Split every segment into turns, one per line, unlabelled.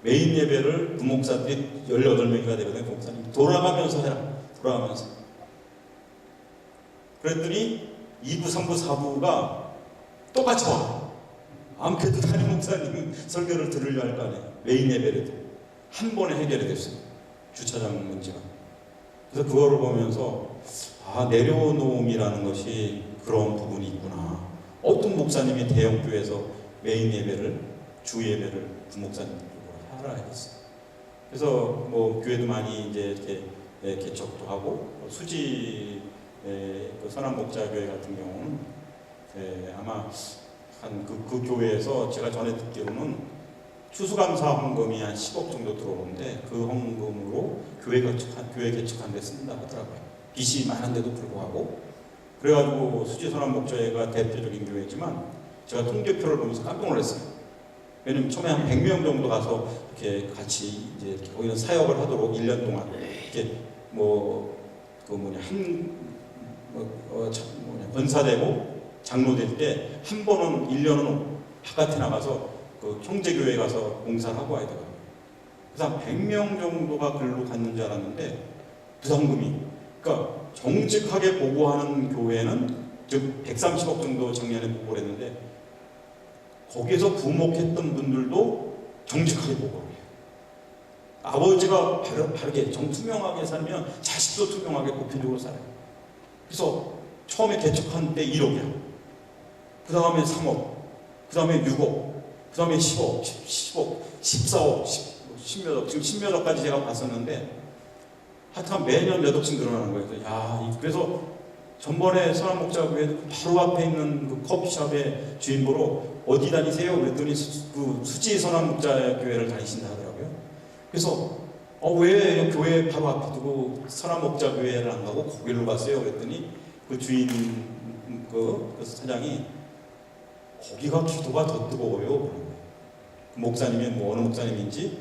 메인 예배를 부목사들이 18명이가 되거든요. 부목사님 돌아가면서 해라. 돌아가면서. 그랬더니 2부, 3부, 4부가 똑같이 와. 아무래도 담임 목사님 설교를 들으려 할 거 아니에요. 메인 예배를 한 번에 해결이 됐어요. 주차장 문제가. 그래서 그거를 보면서 내려놓음이라는 것이 그런 부분이 있구나. 어떤 목사님이 대형교회에서 메인 예배를, 주 예배를 부목사님으로 하라 했어요. 그래서 뭐 교회도 많이 이제 이렇게 개척도 하고, 수지 그 선한목자교회 같은 경우는 아마 한 그 교회에서 제가 전에 듣기로는 추수감사 헌금이 한 10억 정도 들어오는데 그 헌금으로 교회 개척한 데 쓴다 하더라고요. 빚이 많은데도 불구하고. 그래가지고 수지 선한목자회가 대표적인 교회지만 제가 통계표를 보면서 깜짝 놀랐어요. 왜냐면 처음에 한 100명 정도 가서 이렇게 같이 이제 거기는 사역을 하도록 1년 동안 이렇게 권사되고 장로될 때 한 번은 1년은 바깥에 나가서 그 형제교회 가서 봉사를 하고 와야 되거든요. 그래서 한 100명 정도가 글로 갔는 줄 알았는데 부담금이, 그러니까 정직하게 보고하는 교회는 즉 130억 정도 작년에 보고를 했는데 거기에서 부목했던 분들도 정직하게 보고를 해요. 아버지가 바르게 투명하게 살면 자식도 투명하게 보편적으로 살아요. 그래서 처음에 개척한 때 1억이야. 그 다음에 3억, 그 다음에 6억, 그 다음에 10억, 14억, 10몇억, 지금 10몇억까지 제가 봤었는데 하여튼 매년 몇 억씩 늘어나는 거예요. 그래서 전번에 선한목자교회 바로 앞에 있는 그 커피숍의 주인보러 어디 다니세요? 그랬더니 그 수지 선한목자교회를 다니신다 하더라고요. 그래서 왜 교회 바로 앞에 두고 선한목자교회를 안 가고 거기로 갔어요? 그랬더니 그 주인 그 사장이 거기가 기도가 더 뜨거워요. 그 목사님이 어느 목사님인지.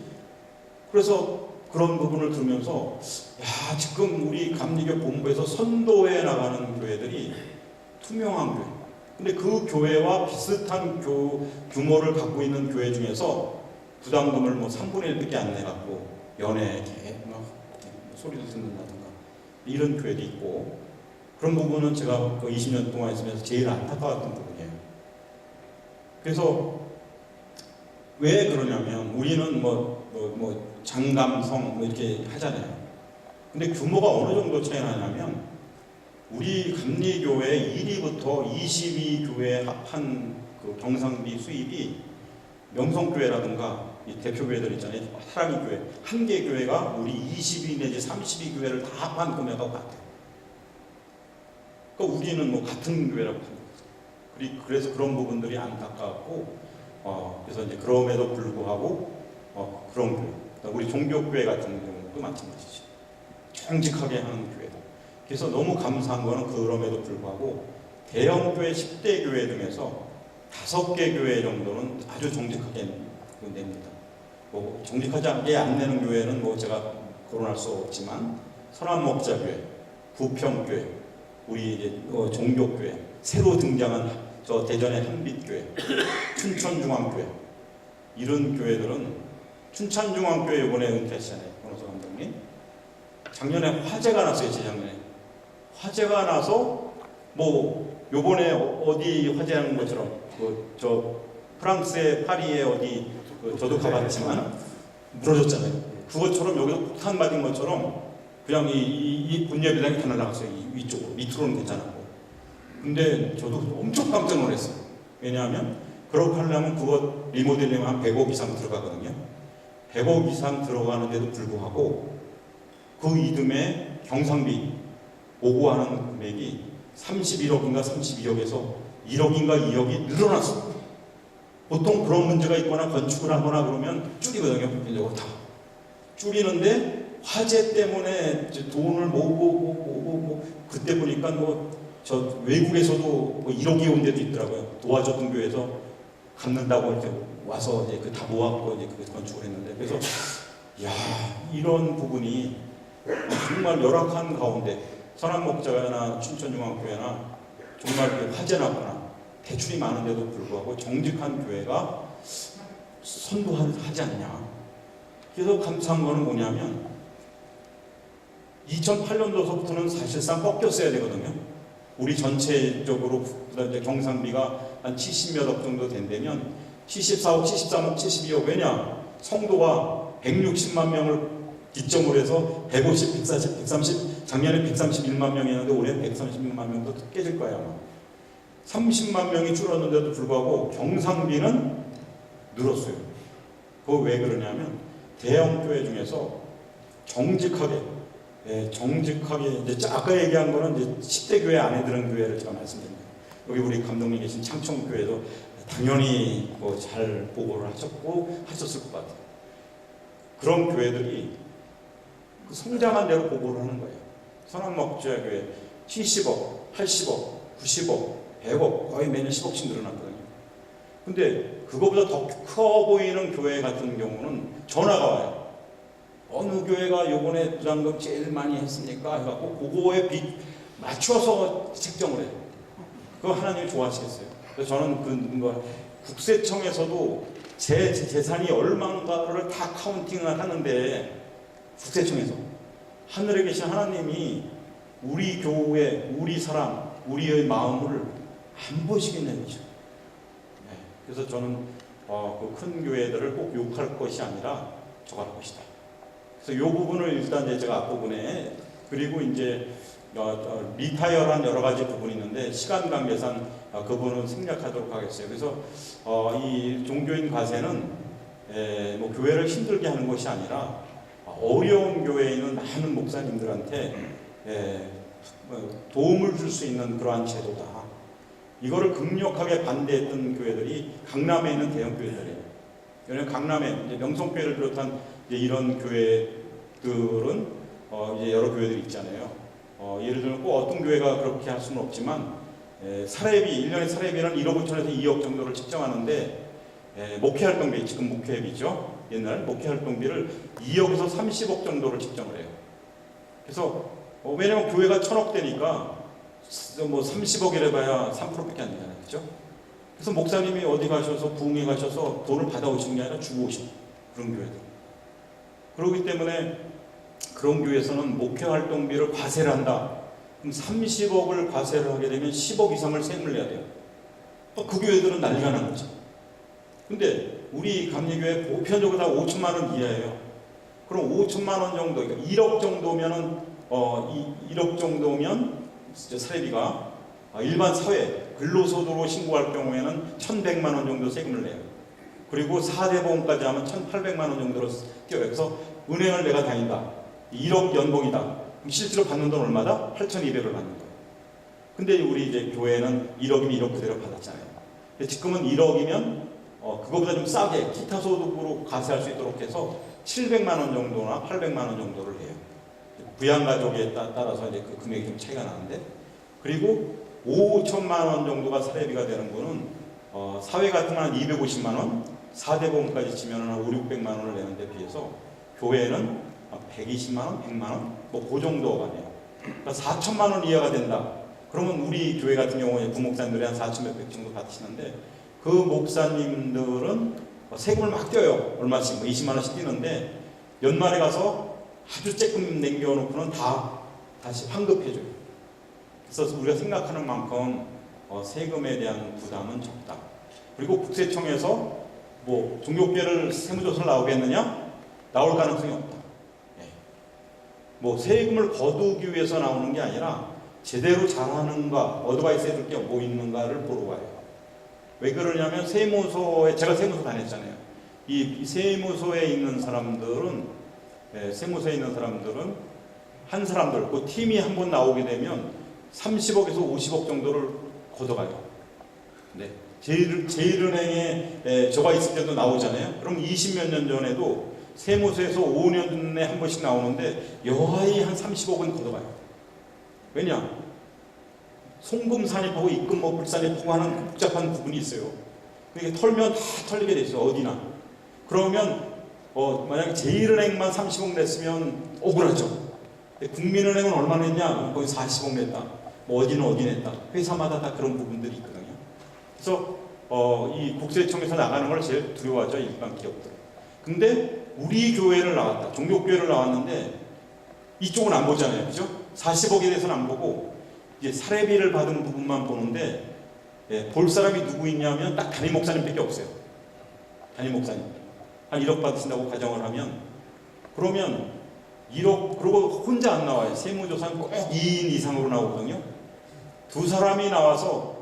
그래서 그런 부분을 들으면서 지금 우리 감리교 본부에서 선도해 나가는 교회들이 투명한 교회. 근데 그 교회와 비슷한 규모를 갖고 있는 교회 중에서 부담금을 3분의 1밖에 안 내갖고 연회에 막 소리도 듣는다든가 이런 교회도 있고, 그런 부분은 제가 그 20년 동안 있으면서 제일 안타까웠던 부분이에요. 그래서 왜 그러냐면 우리는 장감성 이렇게 하잖아요. 근데 규모가 어느 정도 차이 나냐면 우리 감리교회 1위부터 22교회 합한 그 경상비 수입이 명성교회라든가 이 대표교회들 있잖아요. 사랑의 교회, 한 개 교회가 우리 22 내지 32교회를 다 합한 금액하고 같아요. 그러니까 우리는 같은 교회라고 생각해요. 그래서 그런 부분들이 안타깝고, 그래서 이제 그럼에도 불구하고 그런 교회, 우리 종교교회 같은 경우도 마찬가지죠. 정직하게 하는 교회다. 그래서 너무 감사한 거는 그럼에도 불구하고 대형교회 10대 교회 중에서 5개 교회 정도는 아주 정직하게 냅니다. 정직하지 안 내는 교회는 제가 거론할 수 없지만 선한목자교회, 부평교회, 우리 이제 종교교회, 새로 등장한 대전의 한빛교회, 춘천중앙교회, 이런 교회들은 춘천중앙교회 이번에 은퇴하시잖아요. 권호서 감독님. 작년에 화재가 났어요. 재작년에 화재가 나서 요번에 어디 화재한 것처럼 프랑스의 파리에 어디 저도 가봤지만 무너졌잖아요. 그것처럼 여기서 폭탄 맞은 것처럼 그냥 이 분열비상이 다 날아갔어요. 위쪽으로. 밑으로는 괜찮았고. 근데 저도 엄청 깜짝 놀랐어요. 왜냐하면 그렇게 하려면 그거 리모델링 한 100억 이상 들어가거든요. 100억 이상 들어가는데도 불구하고 그 이듬해 경상비 보고하는 금액이 31억인가 32억에서 1억인가 2억이 늘어났어요. 보통 그런 문제가 있거나 건축을 하거나 그러면 줄이거든요. 보편적으로 다 줄이는데 화재 때문에 돈을 모으고 그때 보니까 저 외국에서도 1억이 온 데도 있더라고요. 도와줬던 교회에서 갚는다고 이렇게 와서 이제 다 모았고 이제 그게 건축을 했는데, 그래서 이런 부분이 정말 열악한 가운데 선한목자회나 춘천중앙교회나 정말 화재 났거나 대출이 많은데도 불구하고 정직한 교회가 선도하지 않냐. 그래서 감사한 거는 뭐냐면 2008년도서부터는 사실상 꺾였어야 되거든요. 우리 전체적으로 이제 경상비가 한 70몇 억 정도 된다면 74억, 73억, 72억. 왜냐? 성도가 160만 명을 기점으로 해서 150, 140, 130, 작년에 131만 명이었는데 올해 130만 명도 깨질 거야 아마. 30만 명이 줄었는데도 불구하고 경상비는 늘었어요. 그거 왜 그러냐면 대형 교회 중에서 정직하게 이제 아까 얘기한 거는 이제 10대 교회 안에 드는 교회를 제가 말씀드립니다. 여기 우리 감독님 계신 창청교회도 당연히 잘 보고를 하셨을 것 같아요. 그런 교회들이 그 성장한 대로 보고를 하는 거예요. 선한목자교회 70억, 80억, 90억, 100억 거의 매년 10억씩 늘어났거든요. 근데 그거보다 더 커 보이는 교회 같은 경우는 전화가 와요. 어느 교회가 요번에 부담금 제일 많이 했습니까? 해갖고 그거에 맞춰서 책정을 해요. 그거 하나님이 좋아하시겠어요? 그래서 저는 국세청에서도 제 재산이 얼마인가를 다 카운팅을 하는데 국세청에서 하늘에 계신 하나님이 우리 교회, 우리 사람, 우리의 마음을 안 보시겠냐는 거죠. 네. 그래서 저는 그 큰 교회들을 꼭 욕할 것이 아니라 저갈 것이다. 그래서 이 부분을 일단 이제 제가 앞부분에 그리고 이제 리타이어란 여러 가지 부분이 있는데 시간 관계상 그 부분은 생략하도록 하겠어요. 그래서 이 종교인 과세는 뭐 교회를 힘들게 하는 것이 아니라 어려운 교회에 있는 많은 목사님들한테 도움을 줄 수 있는 그러한 제도다. 이거를 강력하게 반대했던 교회들이 강남에 있는 대형 교회들이에요. 왜냐하면 강남에 이제 명성교회를 비롯한 이제 이런 교회들은 이제 여러 교회들이 있잖아요. 예를 들면 꼭 어떤 교회가 그렇게 할 수는 없지만 사례비 1년의 사례비는 1억 5천에서 2억 정도를 책정하는데 목회활동비, 지금 목회비죠. 옛날 목회활동비를 2억에서 30억 정도를 책정을 해요. 그래서 왜냐면 교회가 1,000억 되니까 뭐 30억이라 봐야 3%밖에 안 되잖아요. 그렇죠? 그래서 목사님이 어디 가셔서 부흥회 가셔서 돈을 받아오시는 게 아니라 주고 오시는 그런 교회들. 그렇기 때문에 그런 교회에서는 목회활동비를 과세를 한다. 그럼 30억을 과세를 하게 되면 10억 이상을 세금을 내야 돼요. 그 교회들은 난리가 난 거죠. 근데 우리 감리교회 보편적으로 다 5천만 원 이하예요. 그럼 5천만 원 정도, 그러니까 1억 정도면은 1억 정도면 사례비가 일반 사회 근로소득으로 신고할 경우에는 1,100만 원 정도 세금을 내요. 그리고 4대 보험까지 하면 1,800만 원 정도로 뛰어요. 그래서 은행을 내가 다닌다. 1억 연봉이다. 그럼 실제로 받는 돈 얼마다? 8,200을 받는 거예요. 근데 우리 이제 교회는 1억이면 1억 그대로 받았잖아요. 근데 지금은 1억이면 그거보다 좀 싸게 기타 소득으로 과세할 수 있도록 해서 700만 원 정도나 800만 원 정도를 해요. 부양가족에 따라서 이제 그 금액이 좀 차이가 나는데, 그리고 5천만 원 정도가 사례비가 되는 분은 사회 같은 건 한 250만 원, 4대 보험까지 치면 한 5, 600만 원을 내는 데 비해서 교회는 120만 원, 100만 원, 뭐 그 정도가 돼요. 그러니까 4천만 원 이하가 된다. 그러면 우리 교회 같은 경우에 부목사님들이 한 4천 몇백 정도 받으시는데, 그 목사님들은 세금을 막 떼요. 얼마씩, 20만 원씩 떼는데 연말에 가서 아주 조금 남겨놓고는 다시 환급해줘요. 그래서 우리가 생각하는 만큼 세금에 대한 부담은 적다. 그리고 국세청에서 뭐 종교계를 세무조사를 나오겠느냐? 나올 가능성이 없다. 뭐 세금을 거두기 위해서 나오는 게 아니라 제대로 잘하는가, 어드바이스 해줄 게 뭐 있는가를 보러 가요. 왜 그러냐면 세무소에, 제가 세무소 다녔잖아요. 이 세무소에 있는 사람들은 한 사람들, 그 팀이 한 번 나오게 되면 30억에서 50억 정도를 걷어가요. 네. 제일은행에 저가 있을 때도 나오잖아요. 그럼 20몇 년 전에도 세무서에서 5년에 한 번씩 나오는데 여하이 한 30억은 걷어가요. 왜냐? 송금 산입하고 입금 목불 산입하고 하는 복잡한 부분이 있어요. 그러니까 털면 다 털리게 돼 있어요. 어디나. 그러면 만약에 제일은행만 30억 냈으면 억울하죠. 국민은행은 얼마 냈냐? 거의 40억 냈다. 뭐 어디는 냈다. 회사마다 다 그런 부분들이 있거든요. 그래서 이 국세청에서 나가는 걸 제일 두려워하죠. 일반 기업들. 근데 우리 교회를 나왔다. 종교교회를 나왔는데 이쪽은 안 보잖아요. 그죠? 40억에 대해서는 안 보고 이제 사례비를 받은 부분만 보는데 볼 사람이 누구 있냐면 딱 담임 목사님밖에 없어요. 담임 목사님. 한 1억 받으신다고 가정을 하면 그러면 1억 그리고 혼자 안 나와요. 세무조사는 꼭 2인 이상으로 나오거든요. 두 사람이 나와서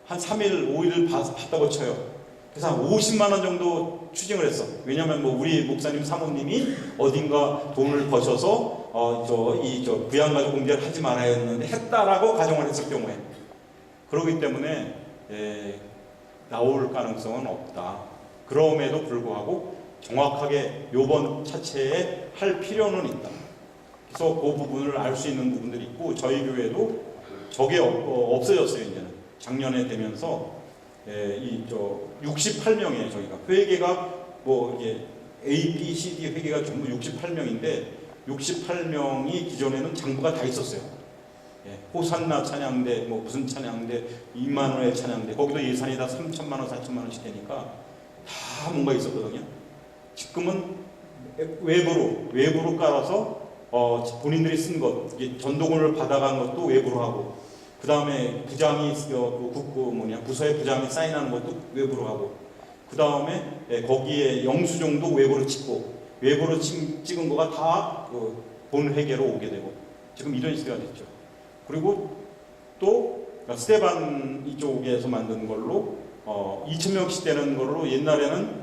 한 3일, 5일을 봤다고 쳐요. 그래서 한 50만 원 정도 추징을 했어. 왜냐면 뭐 우리 목사님 사모님이 어딘가 돈을 버셔서 부양가족 공제를 하지 말아야 했는데 했다라고 가정을 했을 경우에 그렇기 때문에 나올 가능성은 없다. 그럼에도 불구하고 정확하게 요번 차체에 할 필요는 있다. 그래서 그 부분을 알 수 있는 부분들이 있고 저희 교회도 저게 없어졌어요. 이제는 작년에 되면서 68명이에요. 저희가 회계가 뭐 이게 A, B, C, D 회계가 전부 68명인데 68명이 기존에는 장부가 다 있었어요. 호산나 찬양대, 뭐 무슨 찬양대, 임마누엘 찬양대, 거기도 예산이 다 3천만 원, 4천만 원씩 되니까 다 뭔가 있었거든요. 지금은 외부로 깔아서 본인들이 쓴 것, 전도금을 받아간 것도 외부로 하고, 그 다음에 부장이 부서의 부장이 사인하는 것도 외부로 하고, 그 다음에 거기에 영수증도 외부로 찍고, 외부로 찍은 거가 다 본 회계로 오게 되고, 지금 이런 시대가 됐죠. 그리고 또 스테반 이쪽에서 만든 걸로 2,000명씩 되는 걸로 옛날에는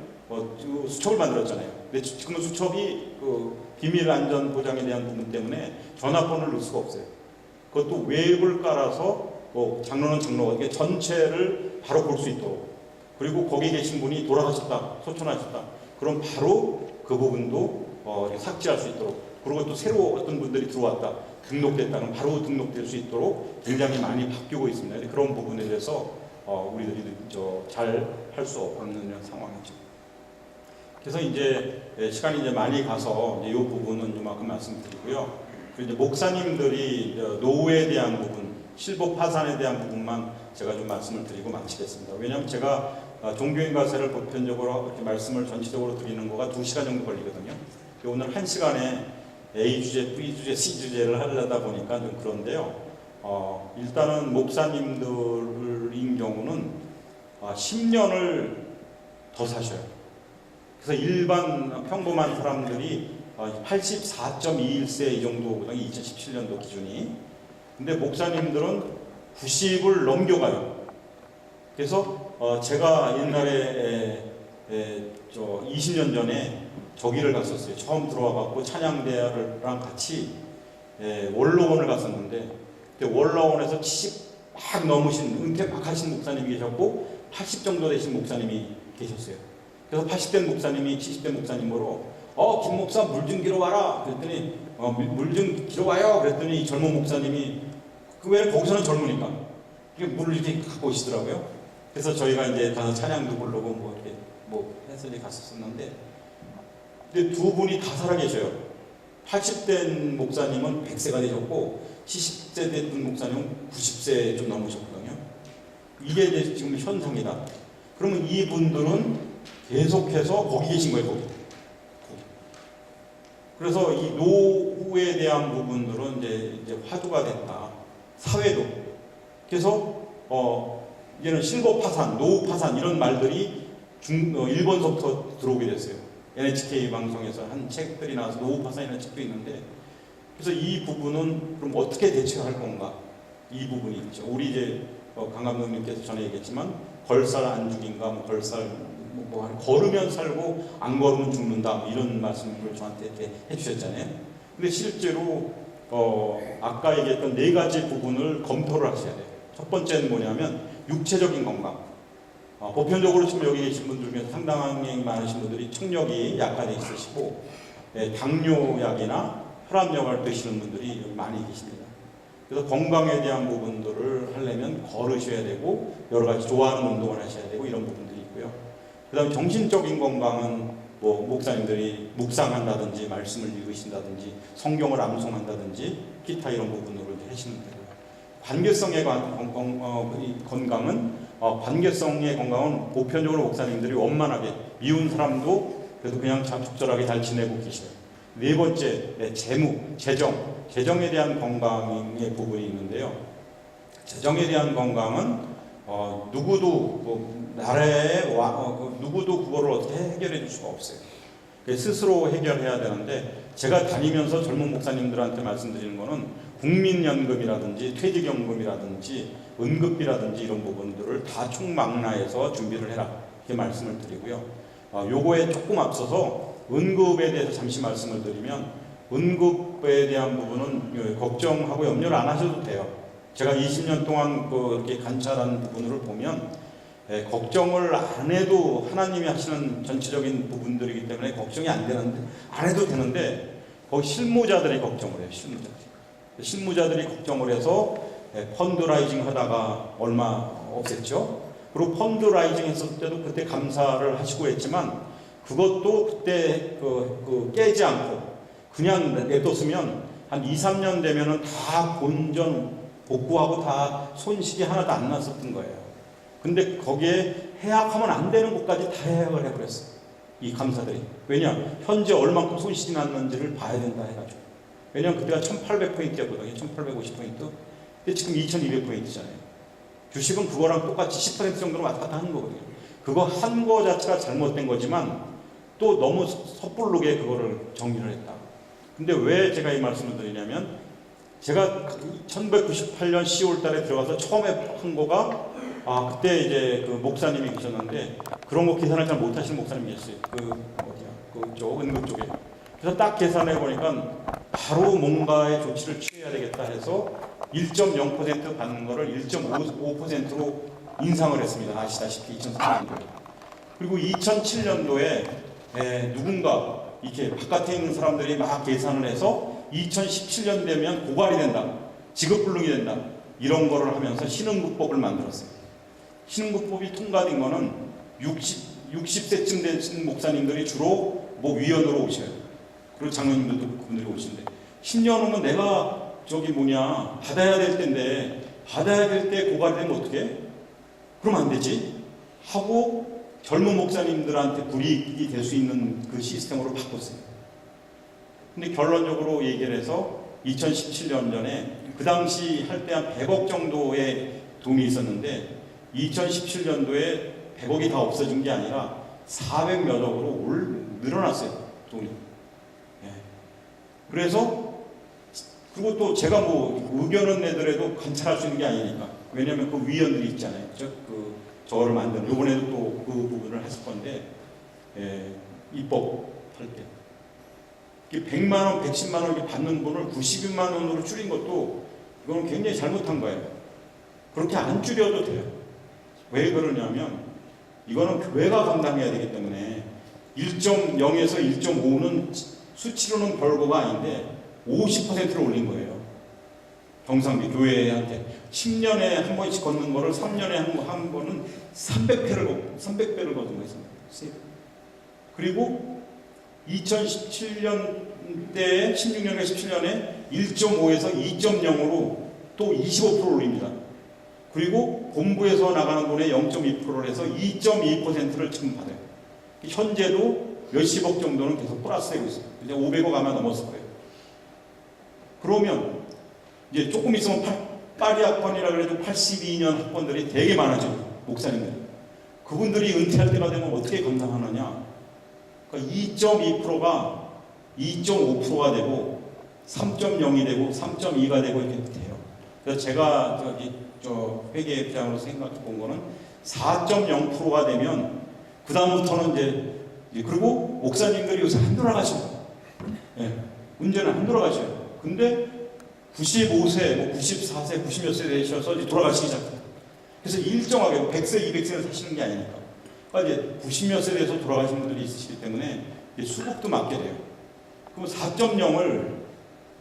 수첩을 만들었잖아요. 근데 지금은 수첩이 비밀 안전 보장에 대한 부분 때문에 전화번호를 넣을 수가 없어요. 그것도 웹을 깔아서 장로는 장로가 이게 전체를 바로 볼 수 있도록, 그리고 거기 계신 분이 돌아가셨다, 소천하셨다, 그럼 바로 그 부분도 삭제할 수 있도록, 그리고 또 새로 어떤 분들이 들어왔다, 등록됐다는 바로 등록될 수 있도록 굉장히 많이 바뀌고 있습니다. 그런 부분에 대해서 우리들이 잘 할 수 없는 상황이죠. 그래서 이제 시간이 이제 많이 가서 이 부분은 이만큼 말씀드리고요. 그리고 이제 목사님들이 노후에 대한 부분, 실버 파산에 대한 부분만 제가 좀 말씀을 드리고 마치겠습니다. 왜냐하면 제가 종교인과세를 보편적으로 이렇게 말씀을 전체적으로 드리는 거가 2시간 정도 걸리거든요. 오늘 1시간에 A 주제, B 주제, C 주제를 하려다 보니까 좀 그런데요. 일단은 목사님들인 경우는 10년을 더 사셔요. 그래서 일반 평범한 사람들이 84.21세 이 정도거든요. 2017년도 기준이. 근데 목사님들은 90을 넘겨가요. 그래서 제가 옛날에 20년 전에 저기를 갔었어요. 처음 들어와갖고 찬양대회랑 같이 원로원을 갔었는데, 그때 원로원에서 70 막 넘으신 은퇴 막 하신 목사님이 계셨고 80 정도 되신 목사님이 계셨어요. 그래서 80대 목사님이 70대 목사님으로 김 목사 물 좀 기러 와라 그랬더니 물 좀 기러 와요 그랬더니 젊은 목사님이 왜 거기서는 젊으니까 물을 이렇게 갖고 오시더라고요. 그래서 저희가 이제 가서 찬양도 부르고 이렇게 해서 갔었었는데, 근데 두 분이 다 살아계셔요. 80대 목사님은 100세가 되셨고 70세 된 목사님은 90세 좀 넘으셨거든요. 이게 이제 지금 현상이다. 그러면 이분들은 계속해서 거기 계신 거예요. 거기. 그래서 이 노후에 대한 부분들은 이제 화두가 됐다. 사회도. 그래서 이제는 실버 파산, 노후 파산 이런 말들이 일본서부터 들어오게 됐어요. NHK 방송에서 한 책들이 나와서 노후 파산이라는 책도 있는데, 그래서 이 부분은 그럼 어떻게 대처할 건가? 이 부분이 있죠. 우리 이제 강 감독님께서 전에 얘기했지만 걸살 안 죽인가, 걸으면 살고 안 걸으면 죽는다 이런 말씀을 저한테 해주셨잖아요. 근데 실제로 아까 얘기했던 4가지 부분을 검토를 하셔야 돼요. 첫 번째는 뭐냐면 육체적인 건강. 보편적으로 지금 여기 계신 분들 중에서 상당히 많으신 분들이 청력이 약간에 있으시고 당뇨약이나 혈압약을 드시는 분들이 많이 계십니다. 그래서 건강에 대한 부분들을 하려면 걸으셔야 되고 여러 가지 좋아하는 운동을 하셔야 되고 이런 부분들이 있고요. 그 다음에 정신적인 건강은 목사님들이 묵상한다든지 말씀을 읽으신다든지 성경을 암송한다든지 기타 이런 부분으로 하시면 되고요. 관계성의 건강은 관계성의 건강은 보편적으로 목사님들이 원만하게 미운 사람도 그래도 그냥 참 적절하게 잘 지내고 계셔요. 네 번째, 재정에 대한 건강의 부분이 있는데요. 재정에 대한 건강은 누구도 누구도 그거를 어떻게 해결해 줄 수가 없어요. 스스로 해결해야 되는데, 제가 다니면서 젊은 목사님들한테 말씀드리는 거는 국민연금이라든지 퇴직연금이라든지 응급비라든지 이런 부분들을 다 총망라해서 준비를 해라, 이렇게 말씀을 드리고요. 요거에 조금 앞서서 응급에 대해서 잠시 말씀을 드리면, 응급에 대한 부분은 걱정하고 염려를 안 하셔도 돼요. 제가 20년 동안 이렇게 관찰한 부분을 보면 걱정을 안 해도 하나님이 하시는 전체적인 부분들이기 때문에 걱정이 안 해도 되는데, 거기 실무자들이 걱정을 해요. 실무자들이 걱정을 해서 펀드라이징 하다가 얼마 없앴죠. 그리고 펀드라이징 했을 때도 그때 감사를 하시고 했지만, 그것도 그때 깨지 않고 그냥 냅뒀으면 한 2, 3년 되면은 다 본전 복구하고 다 손실이 하나도 안 났었던 거예요. 근데 거기에 해약하면 안 되는 곳까지 다 해약을 해버렸어요, 이 감사들이. 왜냐? 현재 얼만큼 손실이 났는지를 봐야 된다 해가지고. 왜냐면 그때가 1800포인트였거든요. 1850포인트. 근데 지금 2200포인트잖아요. 주식은 그거랑 똑같이 10% 정도로 왔다 갔다 하는 거거든요. 그거 한 거 자체가 잘못된 거지만 또 너무 섣부르게 그거를 정리를 했다. 근데 왜 제가 이 말씀을 드리냐면, 제가 1998년 10월 달에 들어가서 처음에 한 거가, 그때 이제 그 목사님이 계셨는데, 그런 거 계산을 잘 못하시는 목사님이 계셨어요. 그쪽 은급 쪽에. 그래서 딱 계산해 보니까 바로 뭔가의 조치를 취해야 되겠다 해서 1.0% 받는 거를 1.5%로 인상을 했습니다. 아시다시피 2003년도에. 그리고 2007년도에 누군가 이렇게 바깥에 있는 사람들이 막 계산을 해서 2017년 되면 고갈이 된다, 지급불능이 된다, 이런 거를 하면서 신흥국법을 만들었어요. 신흥국법이 통과된 거는 60세쯤 되신 목사님들이 주로 위원으로 오셔요. 그리고 장로님들도 그분들이 오시는데, 10년 후면 내가 받아야 될 때인데, 받아야 될 때 고갈이 되면 어떡해? 그럼 안 되지 하고 젊은 목사님들한테 불이익이 될 수 있는 그 시스템으로 바꿨어요. 근데 결론적으로 얘기를 해서 2017년 전에 그 당시 할 때 한 100억 정도의 돈이 있었는데, 2017년도에 100억이 다 없어진 게 아니라 400몇 억으로 늘어났어요, 돈이. 그래서, 그리고 또 제가 의견은 내더라도 관찰할 수 있는 게 아니니까. 왜냐면 그 위원들이 있잖아요. 저를 만드는, 이번에도 또 그 부분을 했을 건데, 입법 할 때. 100만 원, 110만 원 받는 분을 92만 원으로 줄인 것도, 이건 굉장히 잘못한 거예요. 그렇게 안 줄여도 돼요. 왜 그러냐면, 이거는 교회가 감당해야 되기 때문에 1.0에서 1.5는 수치로는 별거가 아닌데 50%를 올린 거예요. 경상비 교회한테 10년에 한 번씩 걷는 거를 3년에 한 번은 300배를 걷는 거예요. 그리고 2017년 때 16년에 17년에 1.5에서 2.0으로 또 25% 올립니다. 그리고 본부에서 나가는 돈의 0.2%를 해서 2.2%를 지금 받아요. 현재도 몇십억 정도는 계속 플러스되고 있어요. 이제 500억 아마 넘었을 거예요. 그러면 이제 조금 있으면 파리 학번이라 그래도 82년 학번들이 되게 많아져요. 목사님들이. 그분들이 은퇴할 때가 되면 어떻게 감당하느냐. 그러니까 2.2%가 2.5%가 되고 3.0이 되고 3.2가 되고 이렇게 돼요. 그래서 제가 회계부장으로 생각해 본 거는 4.0%가 되면 그 다음부터는 이제 그리고 목사님들이 요새 안 돌아가셔요. 문제는 안 돌아가셔요. 근데 95세, 94세, 90몇 세 되셔서 이제 돌아가시기 시작해요. 그래서 일정하게 100세, 200세를 사시는 게 아니니까. 그러니까 이제 90몇 세 돼서 돌아가신 분들이 있으시기 때문에 수급도 맞게 돼요. 그럼 4.0을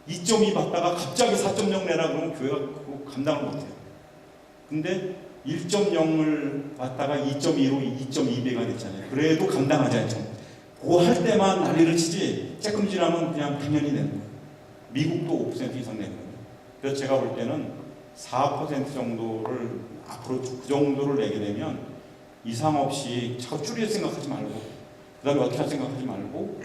2.2 받다가 갑자기 4.0 내라 그러면 교회가 그거 감당을 못해요. 근데 1.0을 받다가 2.2로 2.2배가 됐잖아요. 그래도 감당하지 않죠. 그거 할 때만 난리를 치지 쬐끔질하면 그냥 당연히 되는 거예요. 미국도 5% 이상 내는 거예요. 그래서 제가 볼 때는 4% 정도를 앞으로 그 정도를 내게 되면 이상 없이 자꾸 줄일 생각하지 말고 그 다음에 어떻게 할 생각하지 말고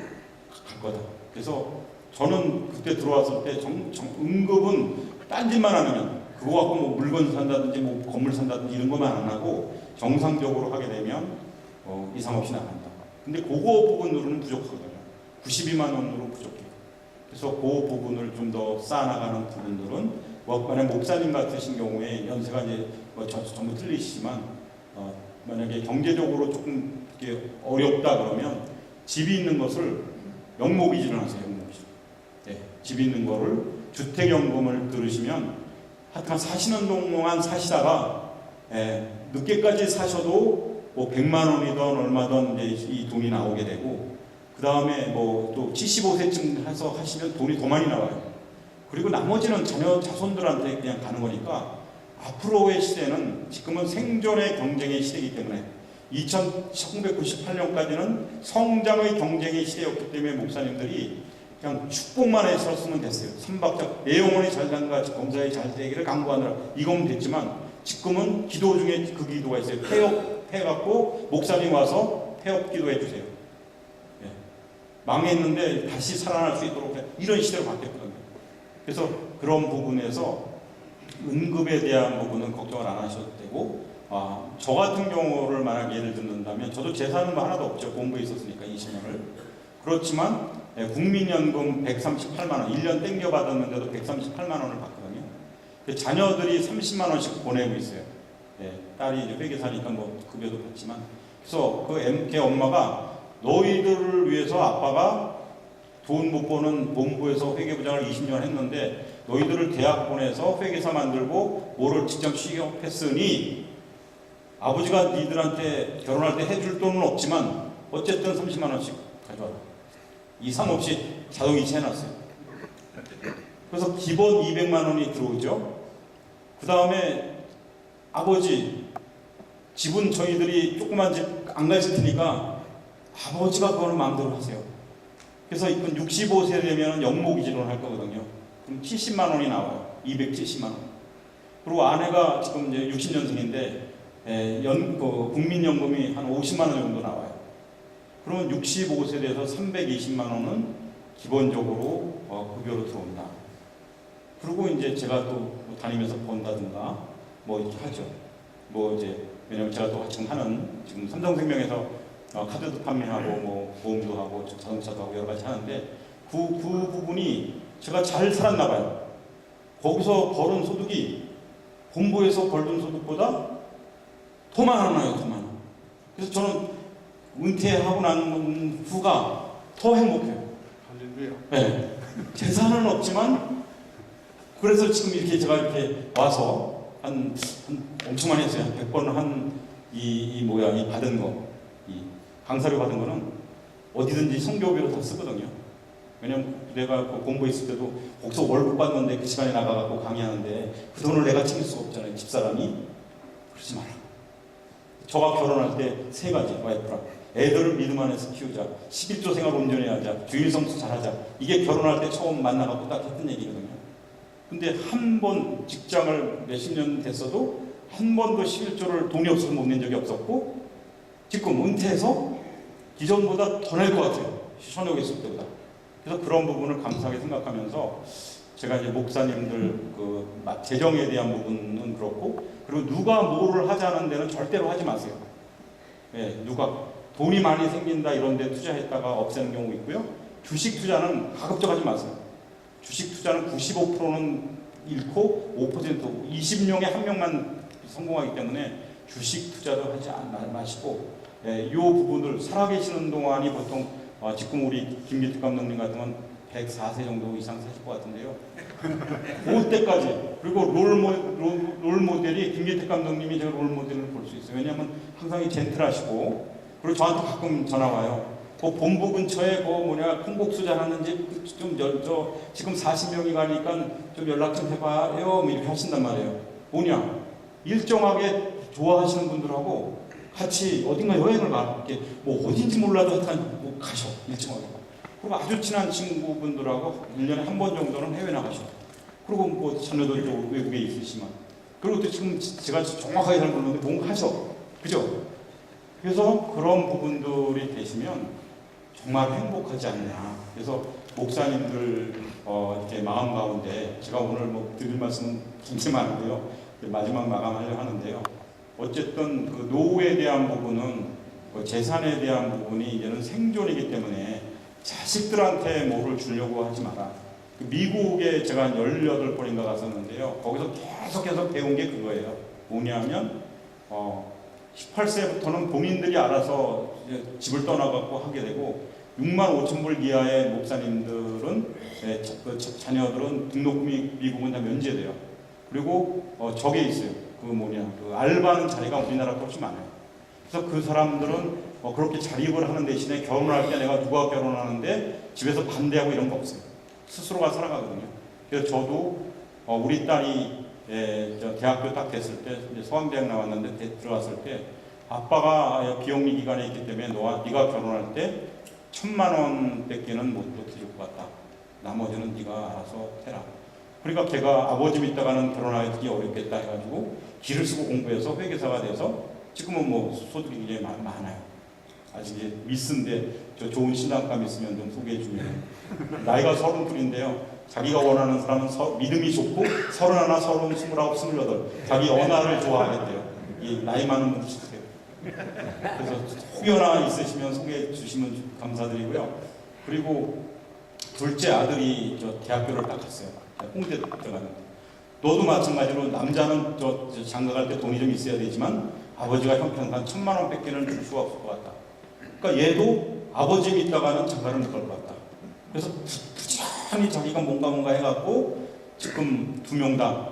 갈 거다. 그래서 저는 그때 들어왔을 때 응급은 딴짓만 하면 그거 갖고 뭐 물건 산다든지 뭐 건물 산다든지 이런 것만 안 하고 정상적으로 하게 되면 이상 없이 나간다. 근데 그거 부분으로는 부족하거든요. 92만 원으로 부족해요. 그래서 그 부분을 좀 더 쌓아나가는 부분들은 만약 목사님 같으신 경우에 연세가 이제 전부 틀리시지만 만약에 경제적으로 조금 이렇게 어렵다 그러면 집이 있는 것을 영목이지를 하세요. 영목이지. 네, 집이 있는 거를 주택연금을 들으시면 하여튼 사시는 동안 사시다가 늦게까지 사셔도 뭐 100만 원이든 얼마든 이제 이 돈이 나오게 되고 그 다음에 뭐 또 75세쯤 해서 하시면 돈이 더 많이 나와요. 그리고 나머지는 자손들한테 그냥 가는 거니까 앞으로의 시대는 지금은 생존의 경쟁의 시대이기 때문에 1998년까지는 성장의 경쟁의 시대였기 때문에 목사님들이 그냥 축복만 했었으면 됐어요. 3박자 내 영혼이 잘 산가 검사에 잘 되기를 간구하느라 이거면 됐지만 지금은 기도 중에 그 기도가 있어요. 폐업해갖고 목사님 와서 폐업 기도해 주세요. 예. 망했는데 다시 살아날 수 있도록 이런 시대로 바뀌었거든요. 그래서 그런 부분에서 응급에 대한 부분은 걱정을 안 하셔도 되고 저 같은 경우를 만약 예를 듣는다면 저도 재산은 하나도 없죠. 공부에 있었으니까 20년을. 그렇지만 국민연금 138만 원 1년 땡겨 받았는데도 138만 원을 받거든요. 자녀들이 30만 원씩 보내고 있어요. 딸이 이제 회계사니까 뭐 급여도 받지만 그래서 걔 엄마가 너희들을 위해서 아빠가 돈 못 버는 본부에서 회계부장을 20년 했는데 너희들을 대학 보내서 회계사 만들고 뭐를 직장 취업했으니 아버지가 니들한테 결혼할 때 해줄 돈은 없지만 어쨌든 30만 원씩 가져와라. 이상 없이 자동이체 해놨어요. 그래서 기본 200만 원이 들어오죠. 그 다음에 아버지 집은 저희들이 조그만 집 안 가실 테니까 아버지가 그거는 마음대로 하세요. 그래서 이건 65세 되면 영목이지론 할 거거든요. 그럼 70만 원이 나와요. 270만 원. 그리고 아내가 지금 이제 60년생인데 국민연금이 한 50만 원 정도 나와요. 그러면 65세 돼서 320만 원은 기본적으로 급여로 들어온다. 그리고 이제 제가 또 다니면서 번다든가 뭐 이렇게 하죠. 뭐 이제 왜냐면 제가 또 지금 삼성생명에서 카드도 판매하고 뭐 보험도 하고 자동차도 하고 여러 가지 하는데 그 부분이 제가 잘 살았나 봐요. 거기서 벌은 소득이 본부에서 벌던 소득보다 더 많아요. 더 많아. 그래서 저는 은퇴하고 난 후가 더 행복해요.
할렐루야.
네. 재산은 없지만 그래서 지금 이렇게 제가 이렇게 와서 한 엄청 많이 했어요. 100번 이 받은 거, 이 강사료 받은 거는 어디든지 성교비로 다 쓰거든요. 왜냐면 내가 공부에 있을 때도 거기서 월급 받는데 그 시간에 나가갖고 강의하는데 그 돈을 내가 챙길 수가 없잖아요. 집사람이. 그러지 마라. 저가 결혼할 때 3가지 와이프랑 애들을 믿음 안에서 키우자, 11조 생활 온전히 하자, 주일 성수 잘하자. 이게 결혼할 때 처음 만나갖고 딱 했던 얘기거든요. 근데 한 번 직장을 몇십 년 됐어도 한 번도 11조를 돈이 없어서 못 낸 적이 없었고 지금 은퇴해서 기존보다 더 낼 것 같아요. 현역에 있을 때보다. 그래서 그런 부분을 감사하게 생각하면서 제가 이제 목사님들 재정에 대한 부분은 그렇고 그리고 누가 뭐를 하자는 데는 절대로 하지 마세요. 누가 돈이 많이 생긴다 이런 데 투자했다가 없애는 경우 있고요. 주식 투자는 가급적 하지 마세요. 주식 투자는 95%는 잃고 5% 20명에 한 명만 성공하기 때문에 주식 투자도 하지 마시고 이 부분을 살아계시는 동안이 보통 지금 우리 김기특 감독님 같으면 104세 정도 이상 사실 것 같은데요. 그때까지 그리고 롤 모델이 김기특 감독님이 제가 롤 모델을 볼 수 있어요. 왜냐하면 항상 젠틀하시고 그리고 저한테 가끔 전화 와요. 본부 근처에 콩국수 잘하는 집 지금 40명이 가니까 좀 연락 좀 해봐요. 뭐 이렇게 하신단 말이에요. 뭐냐? 일정하게 좋아하시는 분들하고 같이 어딘가 여행을 이렇게 뭐 어딘지 몰라도 하여튼 뭐 가셔. 일정하게. 그리고 아주 친한 친구분들하고 1년에 한 번 정도는 해외 나가셔. 그리고 뭐 자녀들도 외국에 있으시면. 그리고 또 지금 제가 정확하게 잘 모르는데 뭔가 하셔. 그죠? 그래서 그런 부분들이 되시면 정말 행복하지 않냐. 그래서 목사님들 이렇게 마음 가운데 제가 오늘 뭐 드릴 말씀은 굉장히 많은데요. 마지막 마감하려고 하는데요. 어쨌든 그 노후에 대한 부분은 재산에 대한 부분이 이제는 생존이기 때문에 자식들한테 뭐를 주려고 하지 마라. 미국에 제가 한 18번인가 갔었는데요. 거기서 계속해서 배운 게 그거예요. 뭐냐면 18세부터는 본인들이 알아서 집을 떠나갖고 하게 되고 6만 5천 불 이하의 목사님들은 그 자녀들은 등록금이 미국은 다 면제돼요. 그리고 저게 있어요. 그 알바하는 자리가 우리나라 훨씬 많아요. 그래서 그 사람들은 그렇게 자립을 하는 대신에 결혼할 때 내가 누가 결혼하는데 집에서 반대하고 이런 거 없어요. 스스로가 살아가거든요. 그래서 저도 우리 딸이 대학교 딱 됐을 때 이제 서강대학 나왔는데 들어갔을 때 아빠가 비영리 기간에 있기 때문에 네가 결혼할 때 1,000만 원 밖에는 못 드릴 것 같다. 나머지는 네가 알아서 해라. 그러니까 걔가 아버지 믿다가는 결혼하기 어렵겠다 해가지고 기를 쓰고 공부해서 회계사가 돼서 지금은 뭐 소득이 굉장히 많아요. 아직 이제 미스인데 저 좋은 신랑감 있으면 좀 소개해 주면. 나이가 32인데요. 자기가 원하는 사람은 믿음이 좋고 31, 30, 29, 28 자기 언어를 좋아하겠대요. 이 나이 많은 분들 주세요. 그래서 혹이 하나 있으시면 소개해 주시면 감사드리고요. 그리고 둘째 아들이 저 대학교를 딱 갔어요. 홍대 들어갔는데 너도 마찬가지로 남자는 저 장가갈 때 돈이 좀 있어야 되지만 아버지가 형편상 1,000만 원 밖에는 줄 수가 없을 것 같다. 그러니까 얘도 아버지 믿다가는 장가를 못 갈 것 같다. 그래서 부지런히 자기가 뭔가 해갖고 지금 2명 다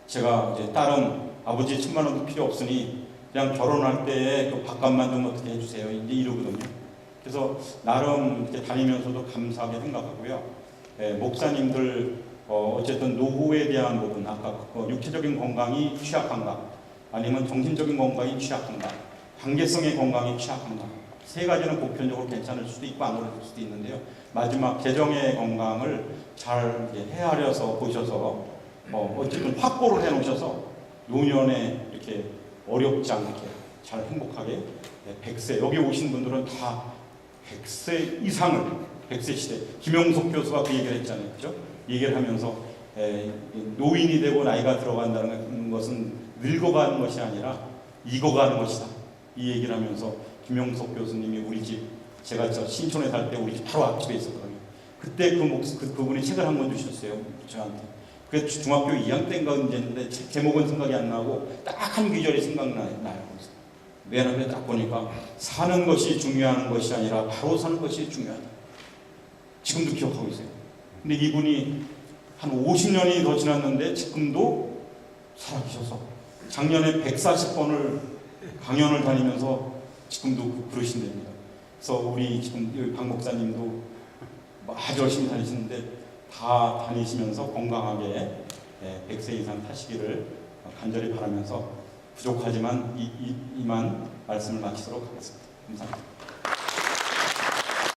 제가 이제 딸은 아버지 1,000만 원도 필요 없으니 그냥 결혼할 때 그 밥값만 좀 어떻게 해주세요. 이제 이러거든요. 그래서 나름 이렇게 다니면서도 감사하게 생각하고요. 목사님들 어쨌든 노후에 대한 부분, 아까 육체적인 건강이 취약한가, 아니면 정신적인 건강이 취약한가, 관계성의 건강이 취약한가, 세 가지는 보편적으로 괜찮을 수도 있고 안 그럴 수도 있는데요. 마지막 재정의 건강을 잘 헤아려서 보셔서 어쨌든 확보를 해놓으셔서 노년에 이렇게 어렵지 않게 잘 행복하게 100세 여기 오신 분들은 다 100세 이상을 100세 시대 김영석 교수가 그 얘기를 했잖아요. 그죠? 얘기를 하면서 노인이 되고 나이가 들어간다는 것은 늙어가는 것이 아니라 익어가는 것이다. 이 얘기를 하면서 김영석 교수님이 우리 집 제가 저 신촌에 살 때 우리 집 바로 앞집에 있었거든요. 그때 그분이 책을 한 권 주셨어요. 저한테. 그게 중학교 2학년 때인가 언제인데 제목은 생각이 안 나고 딱 한 귀절이 생각나요. 왜냐하면 그래 딱 보니까 사는 것이 중요한 것이 아니라 바로 사는 것이 중요하다. 지금도 기억하고 있어요. 근데 이분이 한 50년이 더 지났는데 지금도 살아계셔서 작년에 140번을 강연을 다니면서 지금도 그러신답니다. 그래서 우리 지금 여기 박 목사님도 아주 열심히 다니시는데 다 다니시면서 건강하게 100세 이상 사시기를 간절히 바라면서 부족하지만 이만 말씀을 마치도록 하겠습니다. 감사합니다.